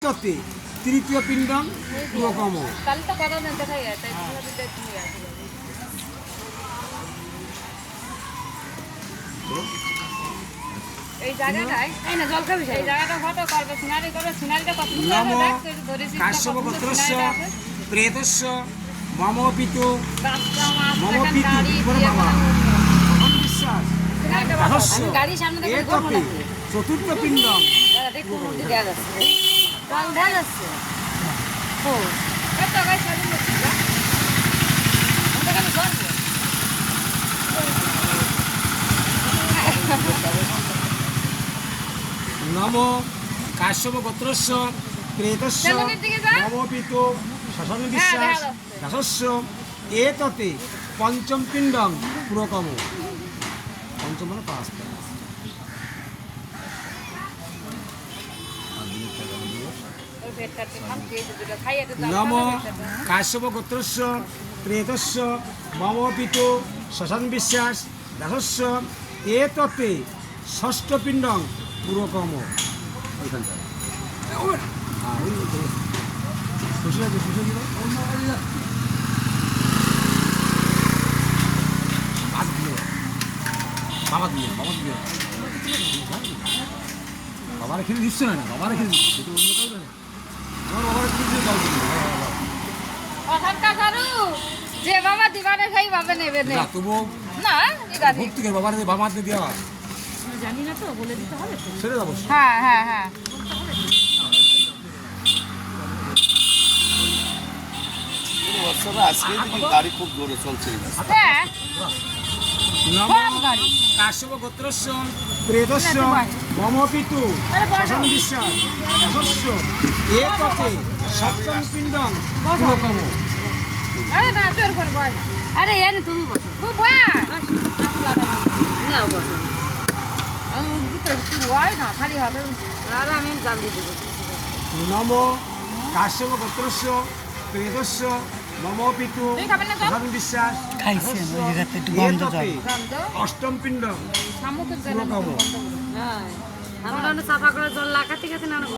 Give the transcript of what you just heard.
ততে তৃতীয় পিণ্ডম পুরকম। কাশ্যপ গোত্রস্য প্রেতস্য মম পিতু বিশ্বাস চতুর্থ পিণ্ডম নম কাশ্যপ গোত্রস্য প্রেতস্য মম পিতু শশান বিশ্বাস দাসস্য এততে পঞ্চম পিণ্ডম পুরকম। পঞ্চম মানে পাঁচটা। নম কাশ্যপ গোত্রস্য প্রেতস্য মম পিতু শশান বিশ্বাস দাসস্য এততে ষষ্ঠ পিণ্ডম পুরকম। বাবার খেলে দিচ্ছে না, বাবার খেলে দিচ্ছে যে বাবা দিবানে খাই বাবা নেবে না তবু না ভক্তি করে বাবার বাবার দেওয়া জানি না তো বলে দিতে হবে তো। সেটা যাবো। হ্যাঁ হ্যাঁ হ্যাঁ আজকে গাড়ি খুব জোরে চলছে। হ্যাঁ কাশ্যপ গোত্রস্য প্রেতস্য মম পিতু শশান বিশ্বাস দাসস্য এততে সপ্তম পিণ্ডম পুরকম। আরে না তোর করে বল আরে এনে তুমি বসো খুব নাও বসো আমি ভিতরে কিছু হয় না খালি হবে আর আমি জাল দিয়ে দেবো। নম কাশ্যপ গোত্রস্য প্রেতস্য মম পিতু শশান বিশ্বাস দাসস্য এততে অষ্টম পিণ্ডম পুরকম। আমরা সাফা করে জল লাগাতে গেছে না